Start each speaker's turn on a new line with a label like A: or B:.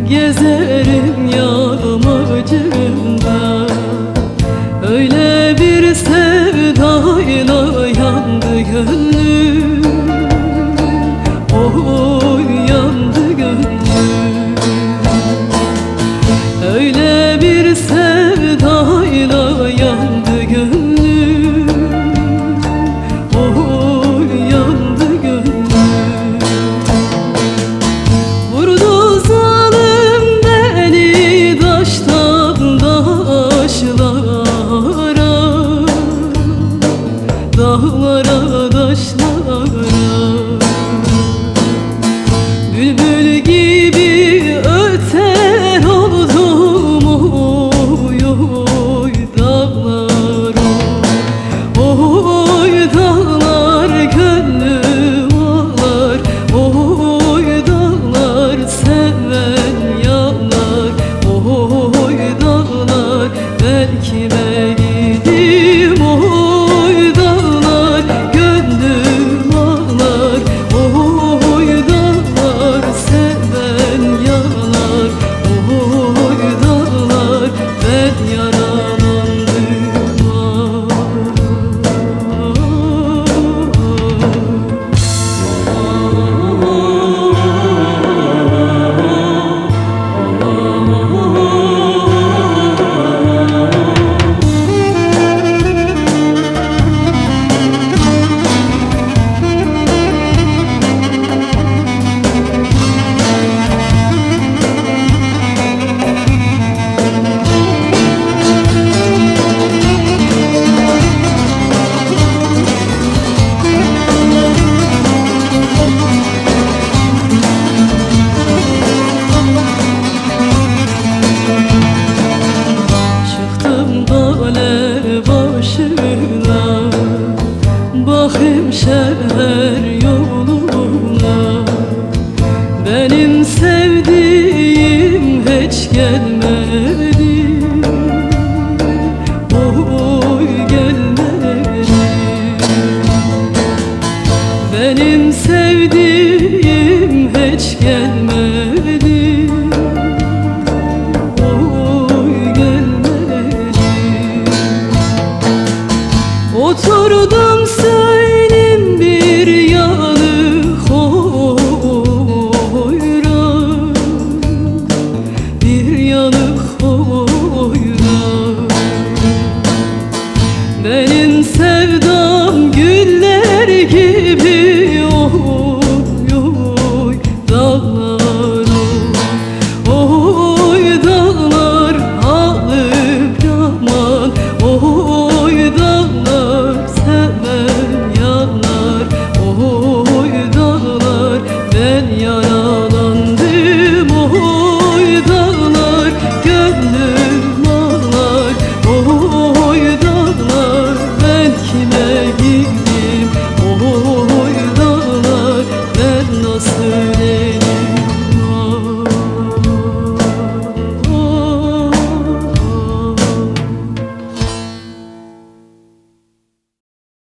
A: Gezerim yağmacımda, öyle bir sevdayla yandı gönlüm. Oy yandı gönlüm. Öyle bir sevdayla yandı gönlüm. Oy yandı gönlüm. Vurdu dağlara, taşlara, bülbül gibi öter oldum. Oy oy dağlar, oy dağlar, gönlüm ağlar. Oy dağlar, seven yanar. Oy dağlar, belki gidim. Oy dağlar, gönlüm ağlar. Oy dağlar, seven yanar. Oy dağlar, ben yaralandım. Bakayım şehir yoluna, benim sevdiğim hiç gelmedi. Oy gelmedi. Benim sevdiğim hiç gelmedi. Oy gelmedi. Oturdum